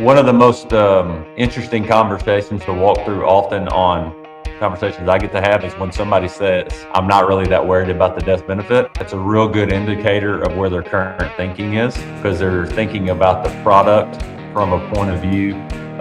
One of the most interesting conversations to walk through often on conversations I get to have is when somebody says, I'm not really that worried about the death benefit. It's a real good indicator of where their current thinking is because they're thinking about the product from a point of view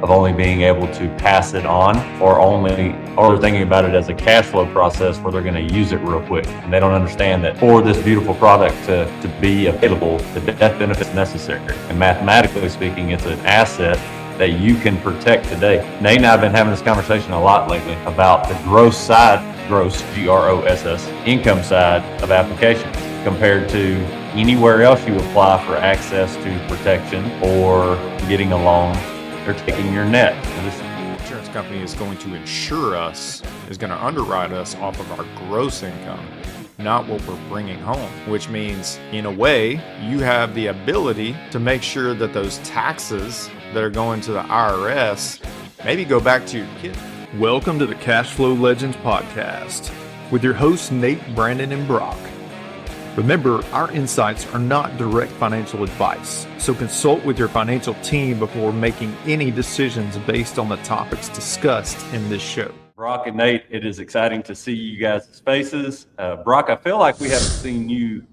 of only being able to pass it on or they're thinking about it as a cash flow process where they're going to use it real quick. And they don't understand that for this beautiful product to be available, the death benefit is necessary. And mathematically speaking, it's an asset that you can protect today. Nate and I have been having this conversation a lot lately about the gross, GROSS, income side of applications compared to anywhere else you apply for access to protection or getting a loan. They're taking your net. Insurance company is going to insure us, is going to underwrite us off of our gross income, not what we're bringing home, which means in a way you have the ability to make sure that those taxes that are going to the IRS maybe go back to your kid. Welcome to the Cashflow Legendz podcast with your hosts Nate, Brandon, and Brock. Remember, our insights are not direct financial advice, so consult with your financial team before making any decisions based on the topics discussed in this show. Brock and Nate, it is exciting to see you guys' faces. Brock, I feel like we haven't seen you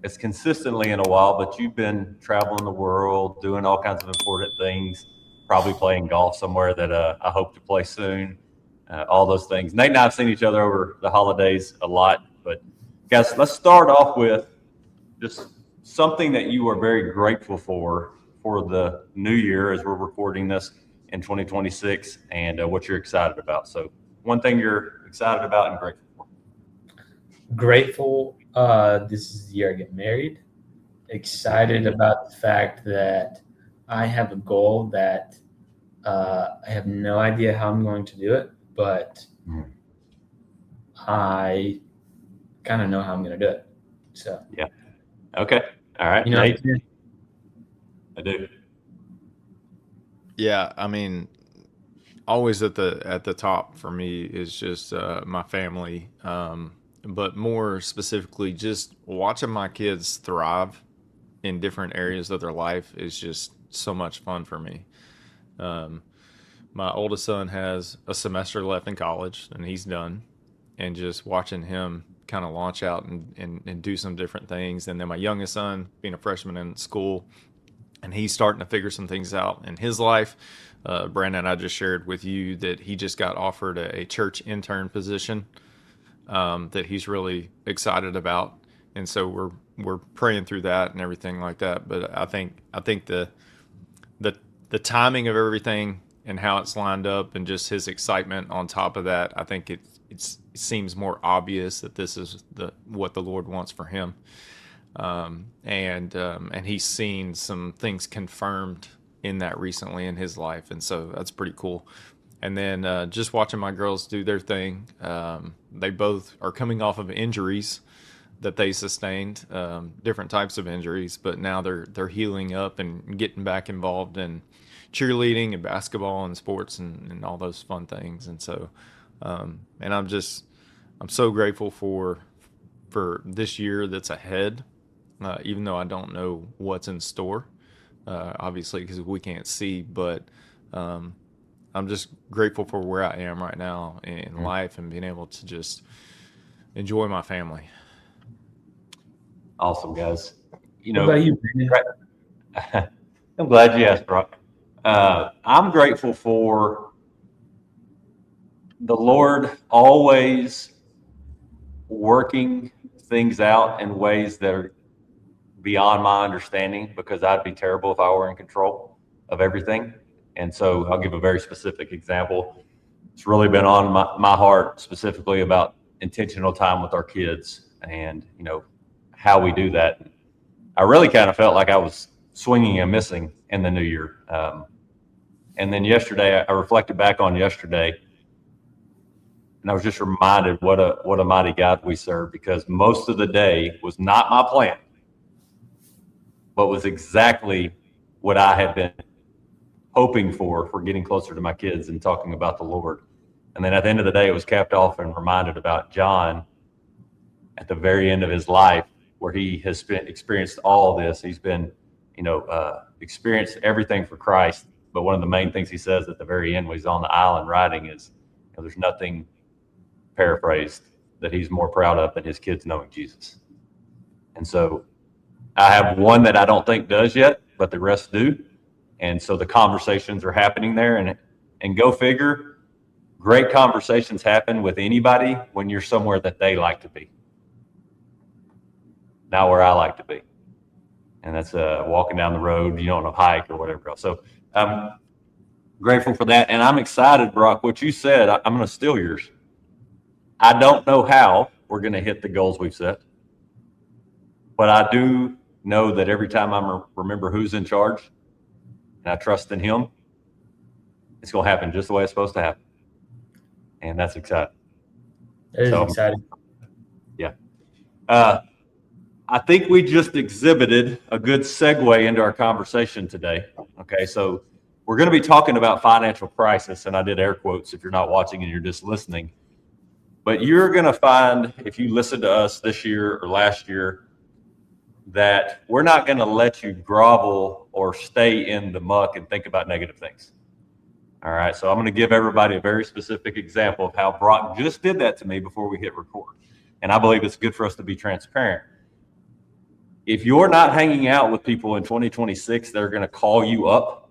as consistently in a while, but you've been traveling the world, doing all kinds of important things, probably playing golf somewhere that I hope to play soon, all those things. Nate and I have seen each other over the holidays a lot, but guys, let's start off with just something that you are very grateful for the new year as we're recording this in 2026 and what you're excited about. So one thing you're excited about and grateful for. Grateful this is the year I get married. Excited about the fact that I have a goal that I have no idea how I'm going to do it, but I kind of know how I'm going to do it. So yeah. Okay. All right. You know, Nate? I do. Yeah, I mean, always at the top for me is just my family, but more specifically, just watching my kids thrive in different areas of their life is just so much fun for me. My oldest son has a semester left in college, and he's done, and just watching him kind of launch out and do some different things. And then my youngest son being a freshman in school, and he's starting to figure some things out in his life. Brandon, I just shared with you that he just got offered a church intern position that he's really excited about. And so we're praying through that and everything like that. But I think the timing of everything and how it's lined up and just his excitement on top of that, I think it seems more obvious that this is what the Lord wants for him. And he's seen some things confirmed in that recently in his life. And so that's pretty cool. And then just watching my girls do their thing. They both are coming off of injuries that they sustained, different types of injuries, but now they're healing up and getting back involved in cheerleading and basketball and sports and all those fun things. And so, and I'm so grateful for this year that's ahead, even though I don't know what's in store, obviously, because we can't see, but I'm just grateful for where I am right now in life and being able to just enjoy my family. Awesome, guys. what about you, Brandon? I'm glad you asked, Brock. I'm grateful for the Lord always working things out in ways that are beyond my understanding, because I'd be terrible if I were in control of everything. And so I'll give a very specific example. It's really been on my heart specifically about intentional time with our kids and, how we do that. I really kind of felt like I was swinging and missing in the new year. And then yesterday, I reflected back on yesterday, and I was just reminded what a mighty God we serve, because most of the day was not my plan, but was exactly what I had been hoping for getting closer to my kids and talking about the Lord. And then at the end of the day, it was capped off and reminded about John at the very end of his life, where he has experienced all this. He's been, experienced everything for Christ. But one of the main things he says at the very end when he's on the island writing is, there's nothing, paraphrased, that he's more proud of than his kids knowing Jesus. And so I have one that I don't think does yet, but the rest do. And so the conversations are happening there, and go figure, great conversations happen with anybody when you're somewhere that they like to be, not where I like to be. And that's walking down the road, on a hike or whatever else. So I'm grateful for that. And I'm excited, Brock, what you said, I'm going to steal yours. I don't know how we're going to hit the goals we've set, but I do know that every time I remember who's in charge and I trust in him, it's going to happen just the way it's supposed to happen. And that's exciting. It is exciting. Yeah. I think we just exhibited a good segue into our conversation today. Okay, so we're going to be talking about financial crisis, and I did air quotes if you're not watching and you're just listening. But you're going to find, if you listen to us this year or last year, that we're not going to let you grovel or stay in the muck and think about negative things. All right, so I'm going to give everybody a very specific example of how Brock just did that to me before we hit record. And I believe it's good for us to be transparent. If you're not hanging out with people in 2026 that are going to call you up,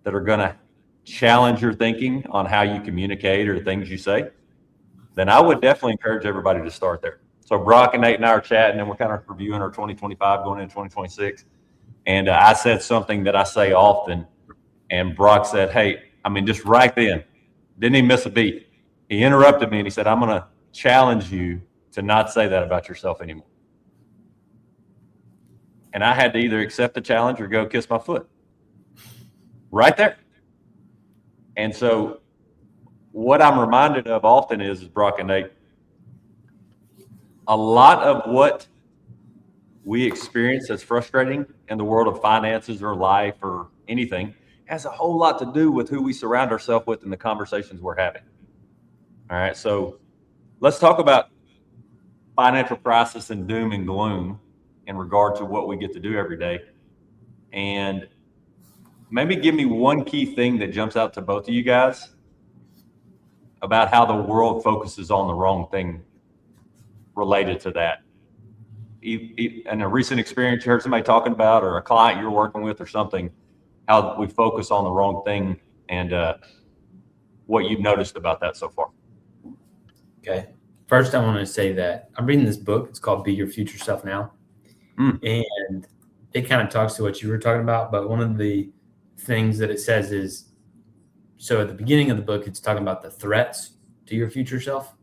that are going to challenge your thinking on how you communicate or things you say, then I would definitely encourage everybody to start there. So Brock and Nate and I are chatting, and we're kind of reviewing our 2025 going into 2026. And I said something that I say often, and Brock said, hey, just right then, didn't even miss a beat. He interrupted me and he said, I'm going to challenge you to not say that about yourself anymore. And I had to either accept the challenge or go kiss my foot. Right there. And so what I'm reminded of often is Brock and Nate, a lot of what we experience as frustrating in the world of finances or life or anything has a whole lot to do with who we surround ourselves with and the conversations we're having. All right, so let's talk about financial crisis and doom and gloom in regard to what we get to do every day. And maybe give me one key thing that jumps out to both of you guys about how the world focuses on the wrong thing related to that. In a recent experience you heard somebody talking about, or a client you're working with or something, how we focus on the wrong thing, and what you've noticed about that so far. Okay. First, I want to say that I'm reading this book. It's called Be Your Future Self Now. And it kind of talks to what you were talking about. But one of the things that it says is, so at the beginning of the book, it's talking about the threats to your future self.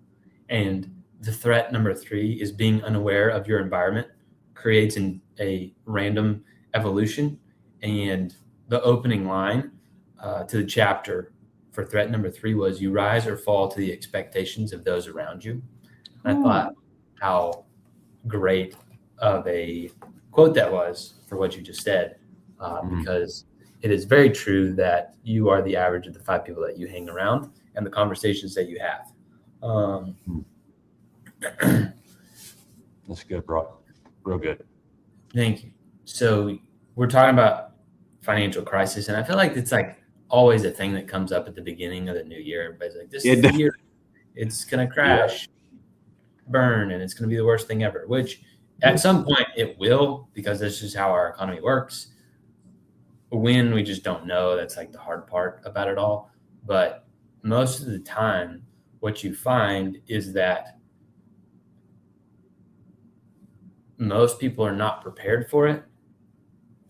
And the threat number 3 is being unaware of your environment creates a random evolution. And the opening line to the chapter for threat number 3 was, you rise or fall to the expectations of those around you. And I thought how great of a quote that was for what you just said, because it is very true that you are the average of the 5 people that you hang around and the conversations that you have. That's good, Brock. Real good. Thank you. So we're talking about financial crisis, and I feel like it's like always a thing that comes up at the beginning of the new year. Everybody's like, this is the year it's going to crash, burn, and it's going to be the worst thing ever, which at some point it will, because this is how our economy works. When, we just don't know. That's like the hard part about it all. But most of the time, what you find is that most people are not prepared for it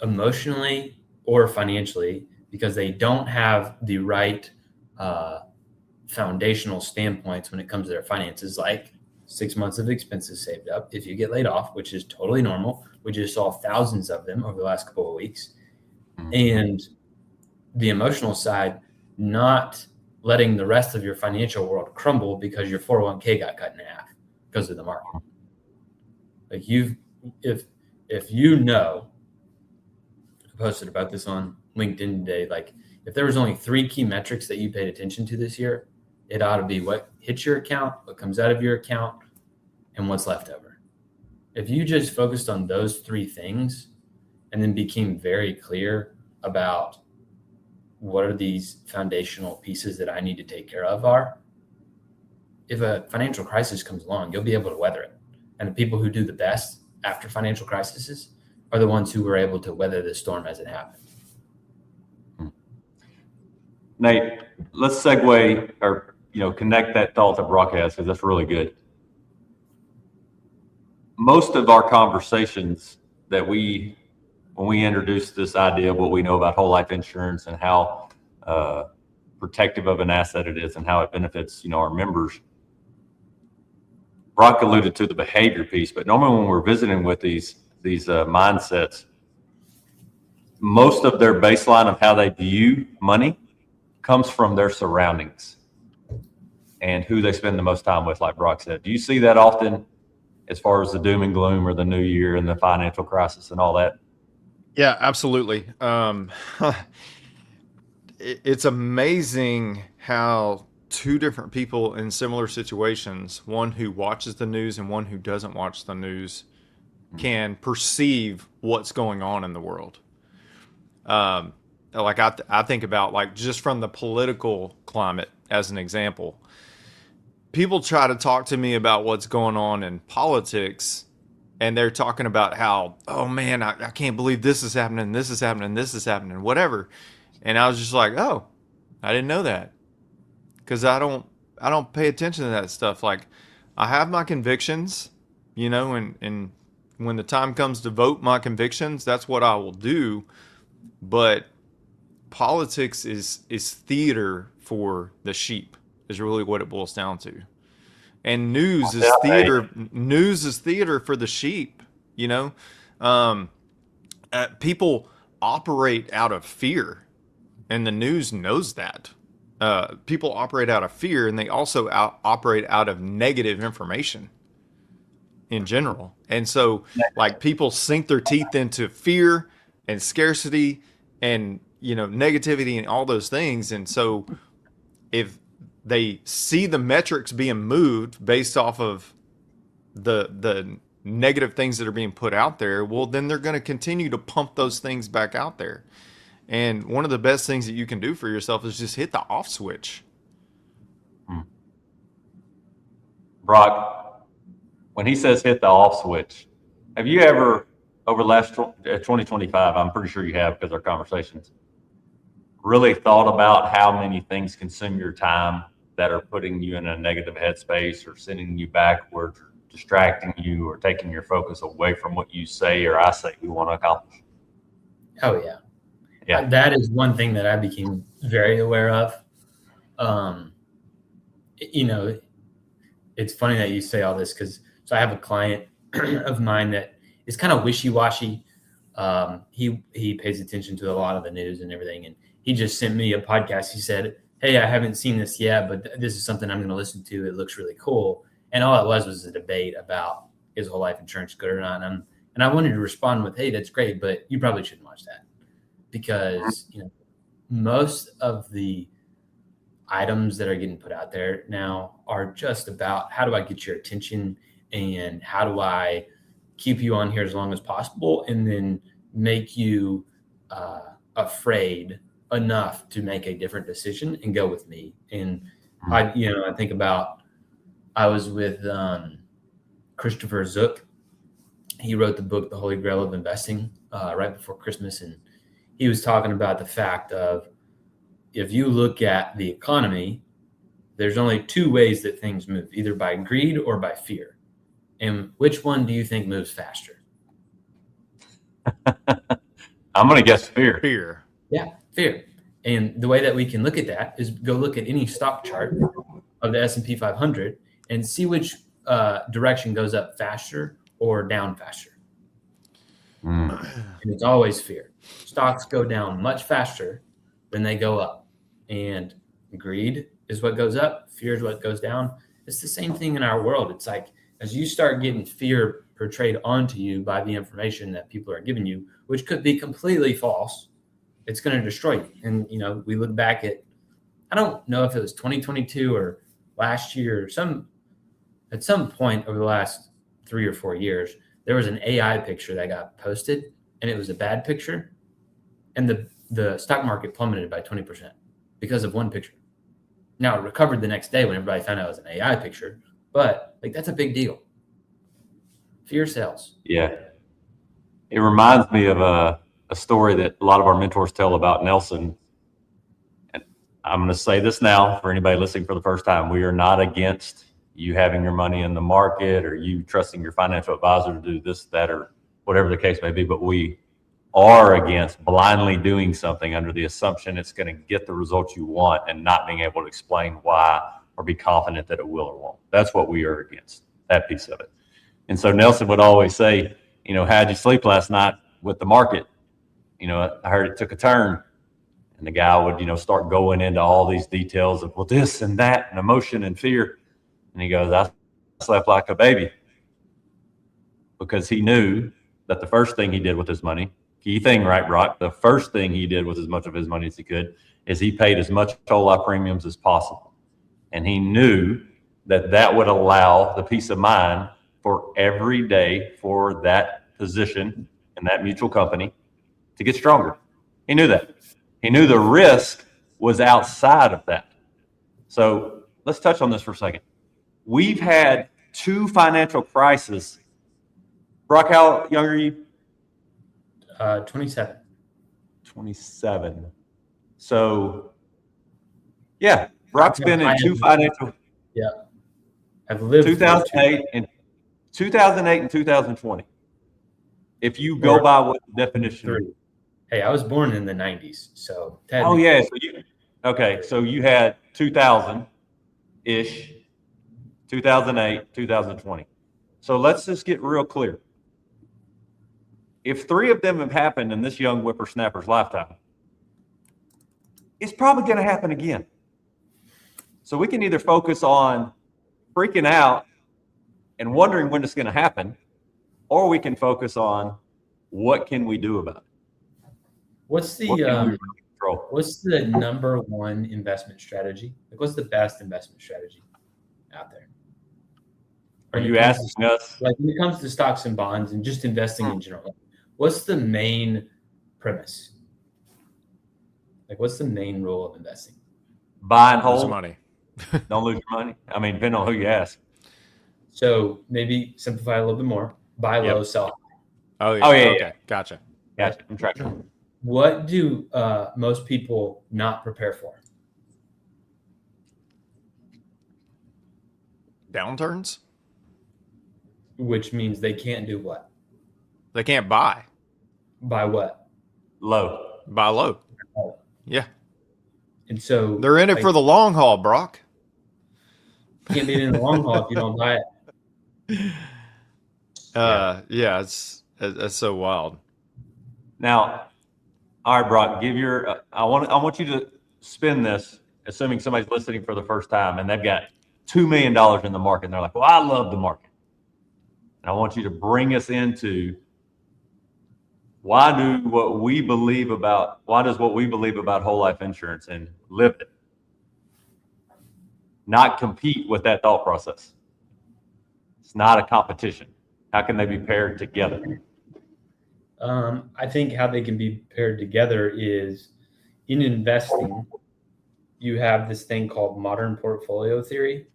emotionally or financially, because they don't have the right foundational standpoints when it comes to their finances, like 6 months of expenses saved up if you get laid off, which is totally normal. We just saw thousands of them over the last couple of weeks. And the emotional side, not letting the rest of your financial world crumble because your 401k got cut in half because of the market. Like if you know, I posted about this on LinkedIn today, like if there was only 3 key metrics that you paid attention to this year, it ought to be what hits your account, what comes out of your account, and what's left over. If you just focused on those 3 things and then became very clear about what are these foundational pieces that I need to take care of are, if a financial crisis comes along, you'll be able to weather it. And the people who do the best after financial crises are the ones who were able to weather the storm as it happened. Nate, let's segue or connect that thought to broadcast, because that's really good. Most of our conversations that when we introduce this idea of what we know about whole life insurance and how protective of an asset it is and how it benefits our members, Brock alluded to the behavior piece, but normally when we're visiting with these mindsets, most of their baseline of how they view money comes from their surroundings and who they spend the most time with, like Brock said. Do you see that often as far as the doom and gloom or the new year and the financial crisis and all that? Yeah, absolutely. It's amazing how two different people in similar situations, one who watches the news and one who doesn't watch the news, can perceive what's going on in the world. Like I think about, like, just from the political climate as an example, people try to talk to me about what's going on in politics, and they're talking about how, oh man, I can't believe this is happening, this is happening, this is happening, whatever. And I was just like, oh, I didn't know that. Because I don't pay attention to that stuff. Like, I have my convictions, and when the time comes to vote my convictions, that's what I will do. But politics is theater for the sheep, is really what it boils down to. And news is theater. News is theater for the sheep. People operate out of fear, and the news knows that. People operate out of fear, and they also operate out of negative information in general. And so, like, people sink their teeth into fear and scarcity and negativity and all those things. And so, if they see the metrics being moved based off of the negative things that are being put out there, well, then they're going to continue to pump those things back out there. And one of the best things that you can do for yourself is just hit the off switch. Brock, when he says hit the off switch, have you ever, over the last 2025, I'm pretty sure you have because our conversations, really thought about how many things consume your time that are putting you in a negative headspace or sending you backwards or distracting you or taking your focus away from what you say or I say you want to accomplish? Oh, yeah. Yeah. That is one thing that I became very aware of. It's funny that you say all this, because I have a client of mine that is kind of wishy-washy. He pays attention to a lot of the news and everything, and he just sent me a podcast. He said, hey, I haven't seen this yet, but this is something I'm going to listen to. It looks really cool. And all it was a debate about, is whole life insurance good or not? And I wanted to respond with, hey, that's great, but you probably shouldn't watch that. Because most of the items that are getting put out there now are just about, how do I get your attention and how do I keep you on here as long as possible, and then make you afraid enough to make a different decision and go with me. And I think about, I was with Christopher Zook. He wrote the book, The Holy Grail of Investing, right before Christmas. And he was talking about the fact of, if you look at the economy, there's only two ways that things move, either by greed or by fear. And which one do you think moves faster? I'm going to guess fear. Fear. Yeah, fear. And the way that we can look at that is go look at any stock chart of the S&P 500 and see which direction goes up faster or down faster. And it's always fear. Stocks go down much faster than they go up. And greed is what goes up. Fear is what goes down. It's the same thing in our world. It's like, as you start getting fear portrayed onto you by the information that people are giving you, which could be completely false, it's going to destroy you. And, we look back at, I don't know if it was 2022 or last year or at some point over the last 3 or 4 years, there was an AI picture that got posted, and it was a bad picture. And the the stock market plummeted by 20% because of one picture. Now it recovered the next day when everybody found out it was an AI picture, but like that's a big deal. Fear sells. Yeah. It reminds me of a story that a lot of our mentors tell about Nelson. And I'm going to say this now for anybody listening for the first time. We are not against you having your money in the market or you trusting your financial advisor to do this, that, or whatever the case may be. But we are against blindly doing something under the assumption it's going to get the results you want and not being able to explain why or be confident that it will or won't. That's what we are against, that piece of it. And so Nelson would always say, you know, how'd you sleep last night with the market? You know, I heard it took a turn. And the guy would, you know, start going into all these details of, well, this and that and emotion and fear. And he goes, I slept like a baby, because he knew that the first thing he did with his money, key thing, right, Brock? The first thing he did with as much of his money as he could is he paid as much whole life premiums as possible. And he knew that that would allow the peace of mind for every day for that position in that mutual company to get stronger. He knew that. He knew the risk was outside of that. So let's touch on this for a second. We've had 2 financial crises. Brock, how young are you? 27. 27. So, yeah, Brock's been in 2 financial. Yeah, I've lived 2008 and 2020. If you go by what the definition is. Hey, I was born in the 90s, so Oh yeah, so you had 2000-ish, 2008, 2020. So let's just get real clear. If 3 of them have happened in this young whippersnapper's lifetime, it's probably going to happen again. So we can either focus on freaking out and wondering when it's going to happen, or we can focus on what can we do about it. What's the number one investment strategy? Like, what's the best investment strategy out there? Are you asking us? Like, when it comes to stocks and bonds and just investing in general, what's the main premise? Like, what's the main rule of investing? Buy and hold. Lose money. Don't lose your money. I mean, depending on who you ask. So maybe simplify a little bit more. Buy low, sell high. Oh yeah. Okay. Gotcha. I'm tracking. What do most people not prepare for? Downturns? Which means they can't do what? They can't buy. Buy what? Low. Buy low. Oh. Yeah. And so they're in it for the long haul, Brock. You can't be in the long haul if you don't buy it. Yeah, it's so wild. Now, all right, Brock, give your. I want you to spin this, assuming somebody's listening for the first time and they've got $2 million in the market, and they're like, "Well, I love the market." And I want you to bring us into why does what we believe about whole life insurance and live it, not compete with that thought process. It's not a competition. How can they be paired together? I think how they can be paired together is in investing, you have this thing called modern portfolio theory.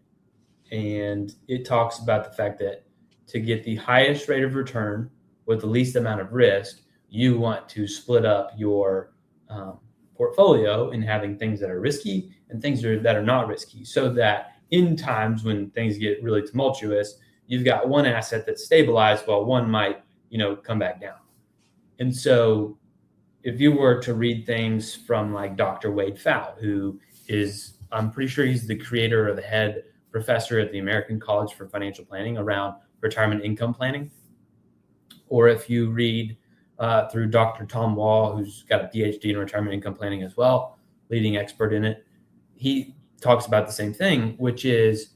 And it talks about the fact that to get the highest rate of return with the least amount of risk, you want to split up your portfolio in having things that are risky and things that are not risky, so that in times when things get really tumultuous, you've got one asset that's stabilized while one might, come back down. And so if you were to read things from like Dr. Wade Pfau, who is, I'm pretty sure he's the creator or the head professor at the American College for Financial Planning around retirement income planning. Or if you read through Dr. Tom Wall, who's got a PhD in retirement income planning as well, leading expert in it, he talks about the same thing, which is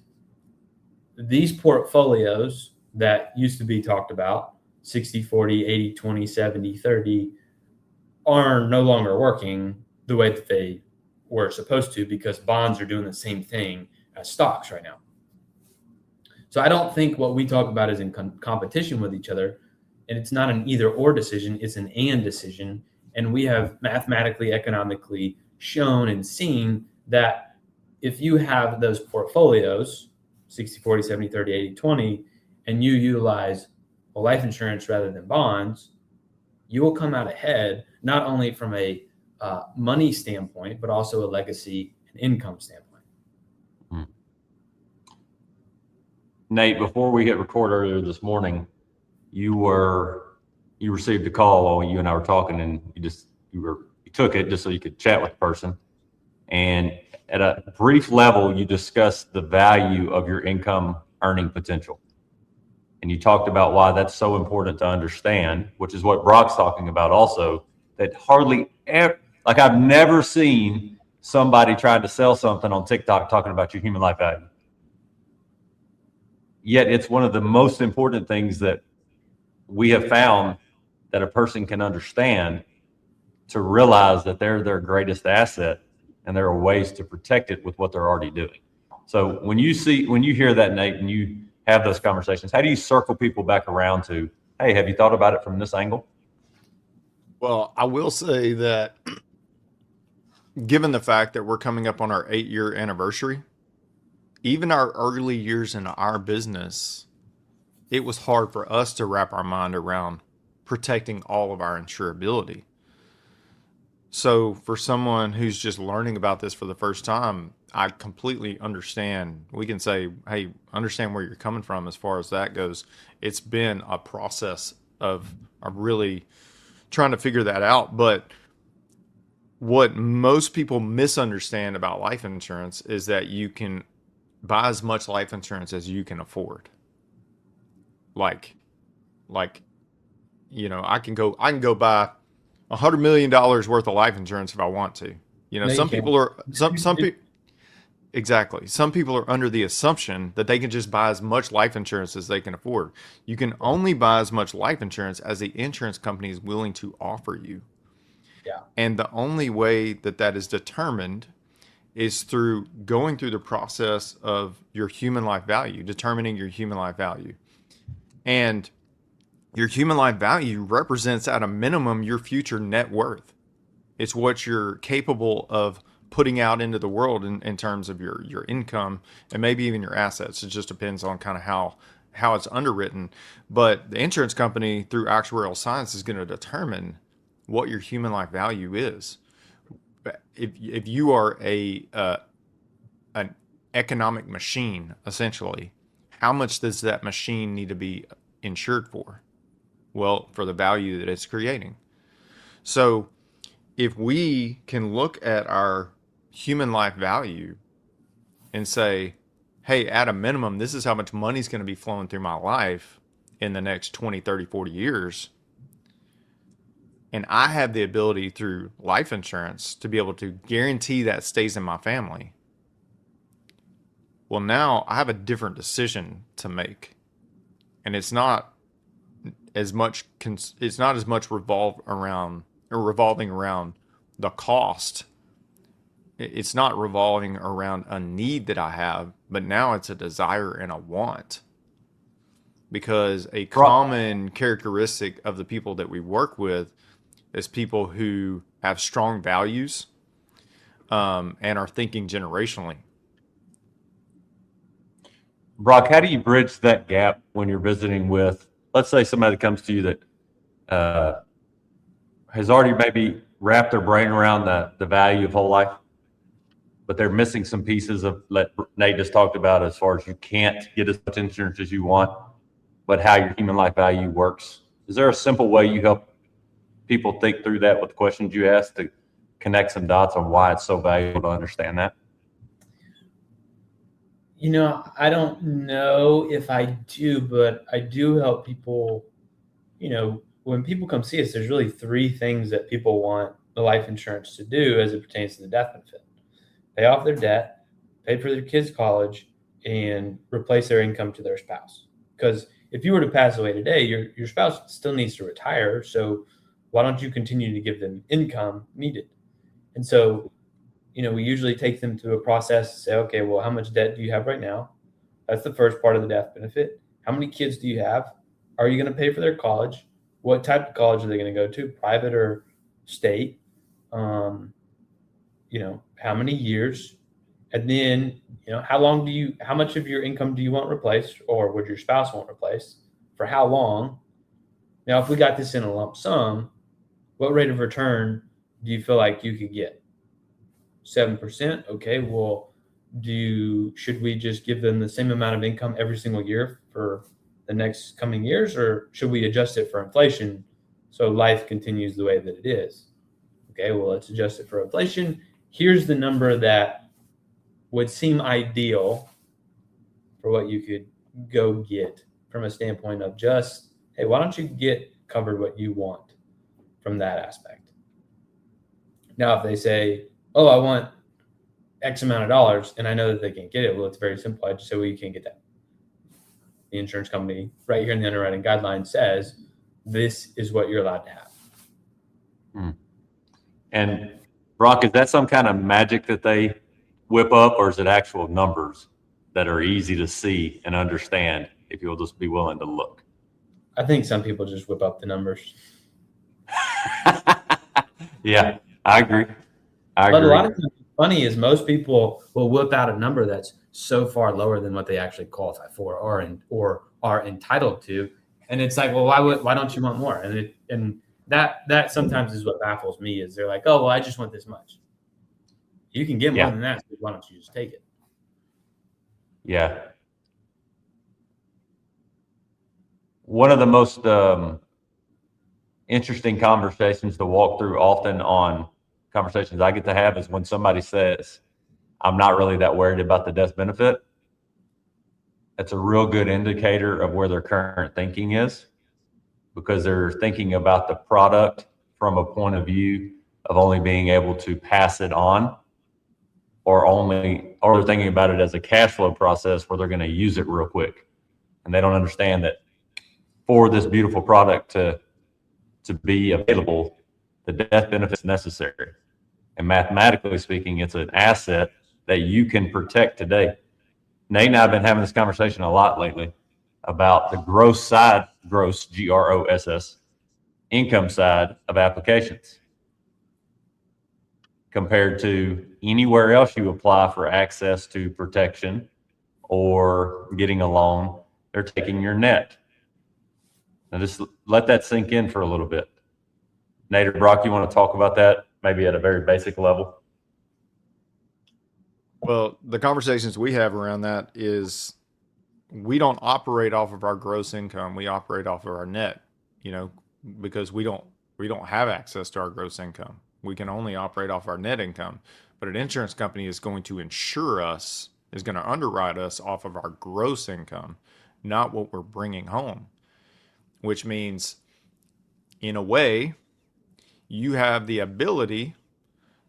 these portfolios that used to be talked about, 60-40, 80-20, 70-30, are no longer working the way that they were supposed to, because bonds are doing the same thing as stocks right now. So I don't think what we talk about is in competition with each other, and it's not an either or decision, it's an and decision. And we have mathematically, economically shown and seen that if you have those portfolios, 60, 40, 70, 30, 80, 20, and you utilize life insurance rather than bonds, you will come out ahead, not only from a money standpoint, but also a legacy and income standpoint. Nate, before we hit record earlier this morning, you received a call while you and I were talking, and you took it just so you could chat with the person. And at a brief level, you discussed the value of your income earning potential. And you talked about why that's so important to understand, which is what Brock's talking about also, that hardly ever, like I've never seen somebody trying to sell something on TikTok talking about your human life value. Yet it's one of the most important things that we have found that a person can understand to realize that they're their greatest asset, and there are ways to protect it with what they're already doing. So when you hear that, Nate, and you have those conversations, how do you circle people back around to, hey, have you thought about it from this angle? Well, I will say that given the fact that we're coming up on our 8-year anniversary, even our early years in our business, it was hard for us to wrap our mind around protecting all of our insurability. So for someone who's just learning about this for the first time, I completely understand. We can say, hey, understand where you're coming from as far as that goes. It's been a process of really trying to figure that out. But what most people misunderstand about life insurance is that you can buy as much life insurance as you can afford. Like, you know, I can go buy $100 million worth of life insurance if I want to. You know, No, some you people are exactly. Some people are under the assumption that they can just buy as much life insurance as they can afford. You can only buy as much life insurance as the insurance company is willing to offer you. Yeah. And the only way that is determined is through going through the process of your human life value, determining your human life value. And your human life value represents at a minimum your future net worth. It's what you're capable of putting out into the world in terms of your income and maybe even your assets. It just depends on kind of how it's underwritten. But the insurance company through actuarial science is going to determine what your human life value is. If you are an economic machine, essentially, how much does that machine need to be insured for? Well, for the value that it's creating. So if we can look at our human life value and say, hey, at a minimum, this is how much money is going to be flowing through my life in the next 20, 30, 40 years. And I have the ability through life insurance to be able to guarantee that stays in my family. Well, now I have a different decision to make. And it's not as much revolving around the cost. It's not revolving around a need that I have, but now it's a desire and a want. Because a common characteristic of the people that we work with is people who have strong values and are thinking generationally. Brock, how do you bridge that gap when you're visiting with, let's say somebody comes to you that has already maybe wrapped their brain around the value of whole life, but they're missing some pieces of, like Nate just talked about, as far as you can't get as much insurance as you want, but how your human life value works. Is there a simple way you help people think through that with the questions you ask to connect some dots on why it's so valuable to understand that? You know, I don't know if I do, but I do help people. You know, when people come see us, there's really 3 things that people want the life insurance to do as it pertains to the death benefit: pay off their debt, pay for their kids' college, and replace their income to their spouse. Because if you were to pass away today, your spouse still needs to retire. So why don't you continue to give them income needed? And so, you know, we usually take them through a process to say, okay, well, how much debt do you have right now? That's the first part of the death benefit. How many kids do you have? Are you going to pay for their college? What type of college are they going to go to? Private or state, how many years, and then, how much of your income do you want replaced, or would your spouse want replaced, for how long? Now, if we got this in a lump sum, what rate of return do you feel like you could get? 7%. Okay, well, should we just give them the same amount of income every single year for the next coming years, or should we adjust it for inflation so life continues the way that it is? Okay, well, let's adjust it for inflation. Here's the number that would seem ideal for what you could go get from a standpoint of just, hey, why don't you get covered what you want from that aspect? Now, if they say, oh, I want X amount of dollars, and I know that they can't get it, well, it's very simple. I just say, well, you can't get that. The insurance company right here in the underwriting guideline says this is what you're allowed to have. And Brock, is that some kind of magic that they whip up, or is it actual numbers that are easy to see and understand if you'll just be willing to look? I think some people just whip up the numbers. Yeah, I agree. But a lot of times, what's funny is most people will whip out a number that's so far lower than what they actually qualify for or are entitled to, and it's like, well, why don't you want more? And that sometimes is what baffles me, is they're like, oh, well, I just want this much. You can get more than that, so why don't you just take it? Yeah. One of the most interesting conversations to walk through often on conversations I get to have is when somebody says, I'm not really that worried about the death benefit. That's a real good indicator of where their current thinking is, because they're thinking about the product from a point of view of only being able to pass it on, or they're thinking about it as a cash flow process where they're going to use it real quick. And they don't understand that for this beautiful product to be available, the death benefit is necessary. And mathematically speaking, it's an asset that you can protect today. Nate and I have been having this conversation a lot lately about the gross, GROSS, income side of applications compared to anywhere else you apply for access to protection or getting a loan. They're taking your net. Now just let that sink in for a little bit. Nate or Brock, you want to talk about that maybe at a very basic level? Well, the conversations we have around that is we don't operate off of our gross income. We operate off of our net, because we don't have access to our gross income. We can only operate off our net income. But an insurance company is going to insure us, is going to underwrite us off of our gross income, not what we're bringing home, which means, in a way, you have the ability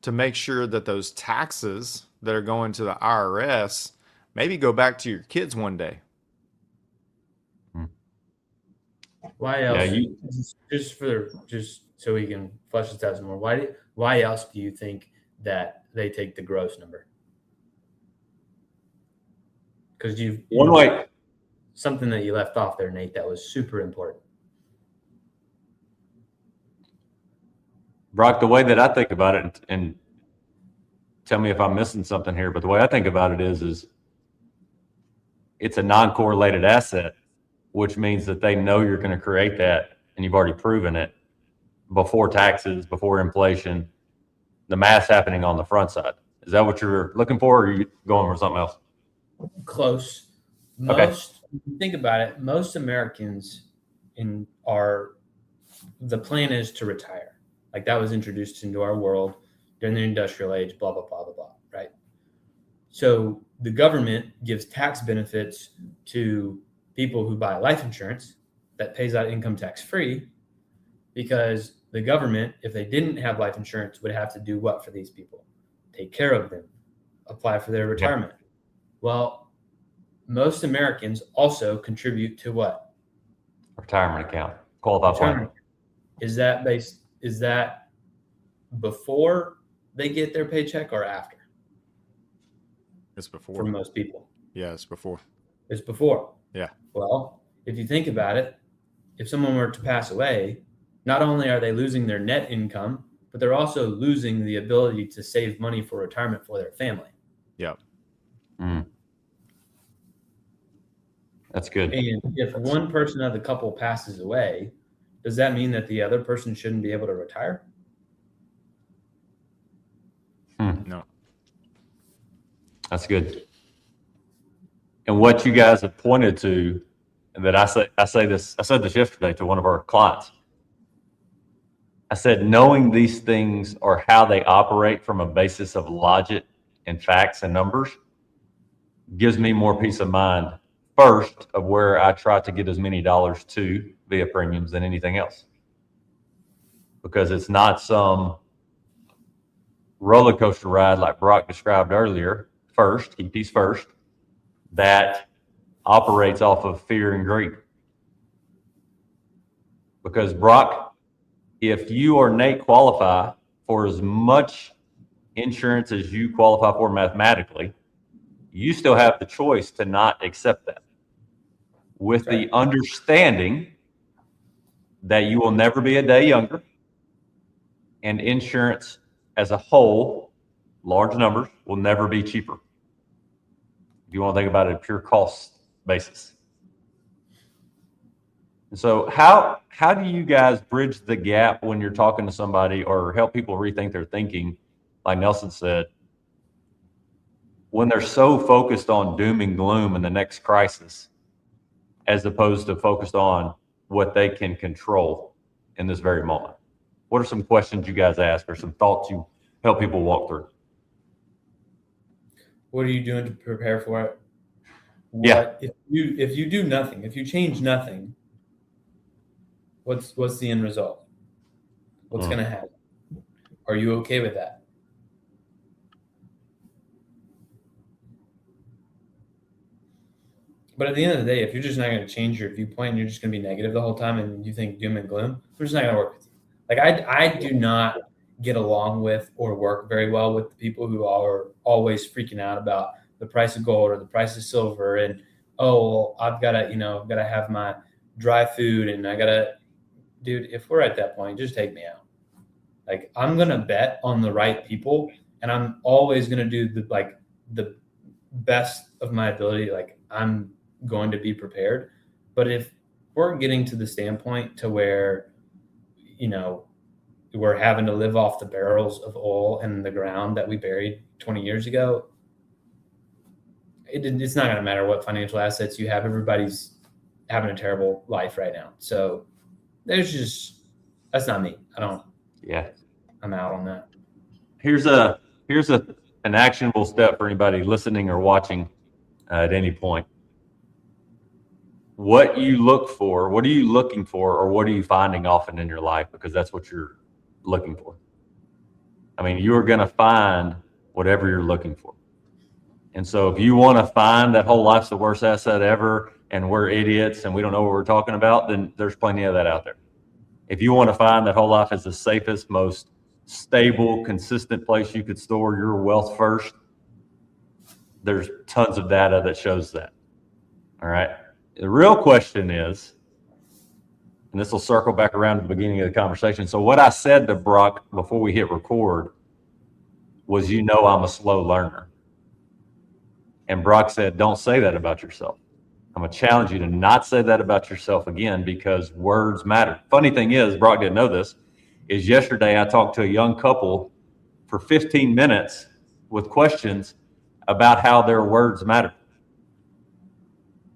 to make sure that those taxes that are going to the IRS maybe go back to your kids one day. Why else? Just so we can flesh this out some more. Why else do you think that they take the gross number? Because something that you left off there, Nate, that was super important. Brock, the way that I think about it, and tell me if I'm missing something here, but the way I think about it is it's a non-correlated asset, which means that they know you're going to create that, and you've already proven it before taxes, before inflation. The math's happening on the front side. Is that what you're looking for, or are you going for something else? Close. If you think about it, most Americans the plan is to retire. Like, that was introduced into our world during the industrial age, blah, blah, blah, blah, blah, right? So the government gives tax benefits to people who buy life insurance that pays out income tax free, because the government, if they didn't have life insurance, would have to do what for these people? Take care of them, apply for their retirement. Yeah. Well, most Americans also contribute to what? Retirement account. Qualified plan. Is that before they get their paycheck or after? It's before. For most people. Yeah, it's before. It's before. Yeah. Well, if you think about it, if someone were to pass away, not only are they losing their net income, but they're also losing the ability to save money for retirement for their family. Yeah. That's good. And if one person of the couple passes away, does that mean that the other person shouldn't be able to retire? No. That's good. And what you guys have pointed to, and that I said this yesterday to one of our clients. I said, knowing these things or how they operate from a basis of logic and facts and numbers gives me more peace of mind, first, of where I try to get as many dollars to via premiums than anything else. Because it's not some roller coaster ride like Brock described earlier, first, keep these first, that operates off of fear and greed. Because Brock, if you or Nate qualify for as much insurance as you qualify for mathematically, you still have the choice to not accept that, with the understanding that you will never be a day younger, and insurance as a whole, large numbers, will never be cheaper. If you want to think about it a pure cost basis. And so how do you guys bridge the gap when you're talking to somebody or help people rethink their thinking, like Nelson said, when they're so focused on doom and gloom and the next crisis, as opposed to focused on what they can control in this very moment? What are some questions you guys ask or some thoughts you help people walk through? What are you doing to prepare for it? Yeah. If you do nothing, if you change nothing, what's the end result? What's going to happen? Are you okay with that? But at the end of the day, if you're just not going to change your viewpoint and you're just going to be negative the whole time and you think doom and gloom, we're just not going to work with you. Like I do not get along with or work very well with the people who are always freaking out about the price of gold or the price of silver and, oh, well, I've got to have my dry food and dude, if we're at that point, just take me out. Like, I'm going to bet on the right people, and I'm always going to do the best of my ability. Like, I'm going to be prepared. But if we're getting to the standpoint to where, we're having to live off the barrels of oil in the ground that we buried 20 years ago, it's not going to matter what financial assets you have. Everybody's having a terrible life right now. So that's not me. I'm out on that. Here's an actionable step for anybody listening or watching at any point. What you look for, what are you looking for, or what are you finding often in your life? Because that's what you're looking for. I mean, you're going to find whatever you're looking for. And so if you want to find that whole life's the worst asset ever and we're idiots and we don't know what we're talking about, then there's plenty of that out there. If you want to find that whole life is the safest, most stable, consistent place you could store your wealth first, there's tons of data that shows that. All right. The real question is, and this will circle back around to the beginning of the conversation. So what I said to Brock before we hit record was, I'm a slow learner. And Brock said, don't say that about yourself. I'm going to challenge you to not say that about yourself again, because words matter. Funny thing is, Brock didn't know this, is yesterday I talked to a young couple for 15 minutes with questions about how their words matter,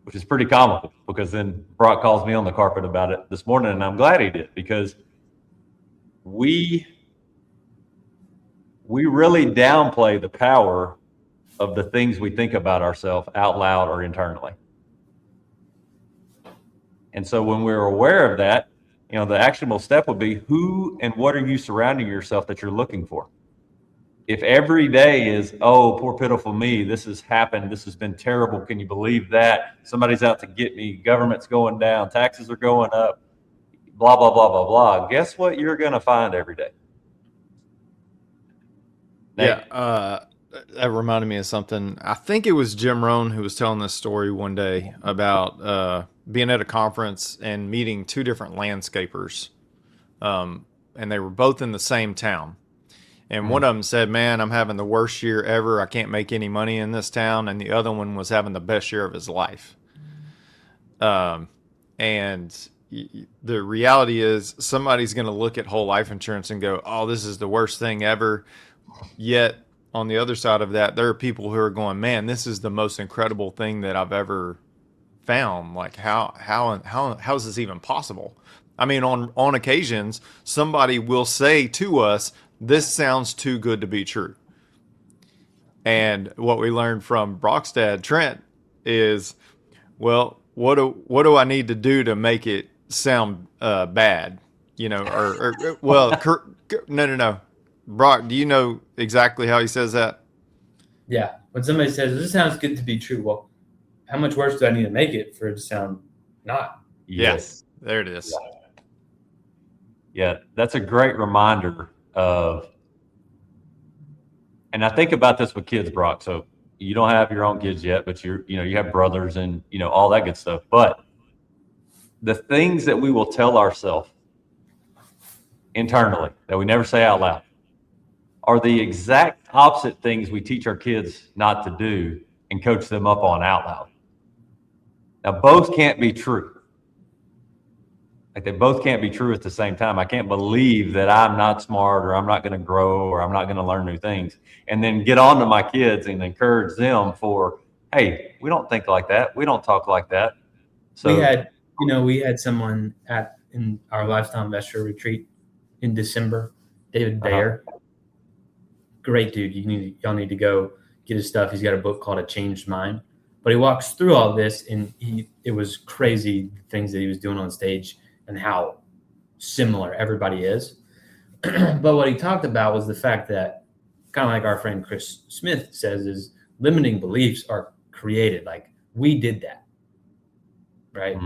which is pretty comical, because then Brock calls me on the carpet about it this morning, and I'm glad he did, because we really downplay the power of the things we think about ourselves out loud or internally. And so when we're aware of that, the actionable step would be, who and what are you surrounding yourself that you're looking for? If every day is, oh, poor pitiful me, this has happened, this has been terrible, can you believe that? Somebody's out to get me, government's going down, taxes are going up, blah, blah, blah, blah, blah. Guess what you're going to find every day? Nate? Yeah, that reminded me of something. I think it was Jim Rohn who was telling this story one day about being at a conference and meeting two different landscapers. and they were both in the same town. And one of them said, "Man, I'm having the worst year ever. I can't make any money in this town." And the other one was having the best year of his life. And the reality is, somebody's going to look at whole life insurance and go, "Oh, this is the worst thing ever." Yet on the other side of that, there are people who are going, "Man, this is the most incredible thing that I've ever found. Like, how is this even possible?" I mean, on occasions, somebody will say to us, "This sounds too good to be true." And what we learned from Brock's dad, Trent, is, well, what do I need to do to make it sound bad? You know, no. Brock, do you know exactly how he says that? Yeah. When somebody says, "This sounds good to be true," well, how much worse do I need to make it for it to sound not? Yes. Yeah, there it is. Yeah, that's a great reminder of, and I think about this with kids, Brock. So you don't have your own kids yet, but you have brothers and, all that good stuff. But the things that we will tell ourselves internally that we never say out loud are the exact opposite things we teach our kids not to do and coach them up on out loud. Now, both can't be true. Like, they both can't be true at the same time. I can't believe that I'm not smart, or I'm not going to grow, or I'm not going to learn new things, and then get on to my kids and encourage them for, "Hey, we don't think like that. We don't talk like that." So we had someone in our lifestyle investor retreat in December, David Bayer. Great dude. Y'all need to go get his stuff. He's got a book called A Changed Mind. But he walks through all this, and it was crazy things that he was doing on stage and how similar everybody is. But what he talked about was the fact that, kind of like our friend Chris Smith says, is limiting beliefs are created. Like, we did that, right?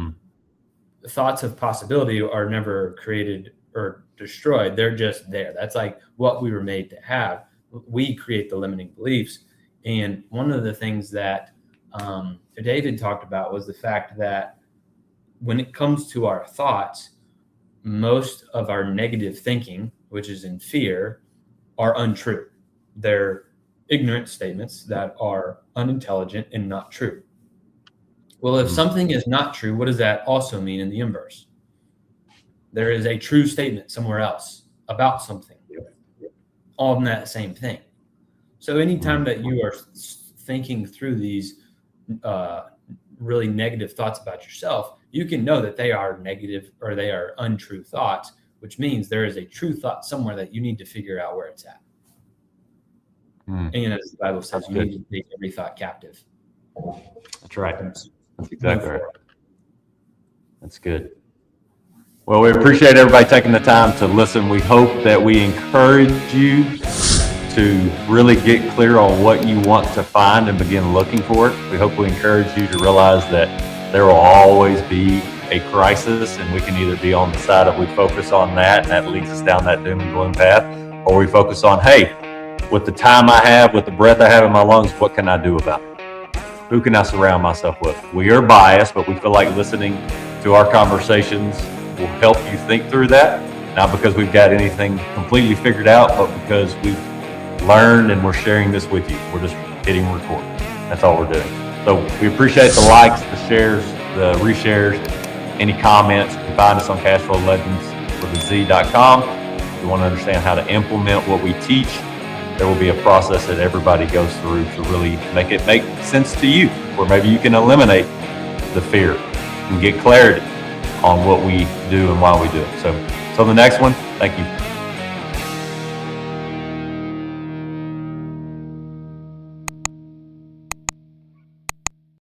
The thoughts of possibility are never created or destroyed. They're just there. That's like what we were made to have. We create the limiting beliefs. And one of the things that David talked about was the fact that when it comes to our thoughts, most of our negative thinking, which is in fear, are untrue. They're ignorant statements that are unintelligent and not true. Well, if something is not true, what does that also mean in the inverse? There is a true statement somewhere else about something on that same thing. So anytime that you are thinking through these really negative thoughts about yourself, you can know that they are negative or they are untrue thoughts, which means there is a true thought somewhere that you need to figure out where it's at. And as the Bible says, you need to take every thought captive. That's right. That's exactly right. That's good. Well, we appreciate everybody taking the time to listen. We hope that we encourage you to really get clear on what you want to find and begin looking for it. We hope we encourage you to realize that there will always be a crisis, and we can either be on the side of we focus on that, and that leads us down that doom and gloom path, or we focus on, hey, with the time I have, with the breath I have in my lungs, what can I do about it? Who can I surround myself with? We are biased, but we feel like listening to our conversations will help you think through that. Not because we've got anything completely figured out, but because we've learned and we're sharing this with you. We're just hitting record. That's all we're doing. So we appreciate the likes, the shares, the reshares, any comments. You can find us on Cashflow Legendz with Z.com. If you want to understand how to implement what we teach, there will be a process that everybody goes through to really make it make sense to you, where maybe you can eliminate the fear and get clarity on what we do and why we do it. So the next one, thank you.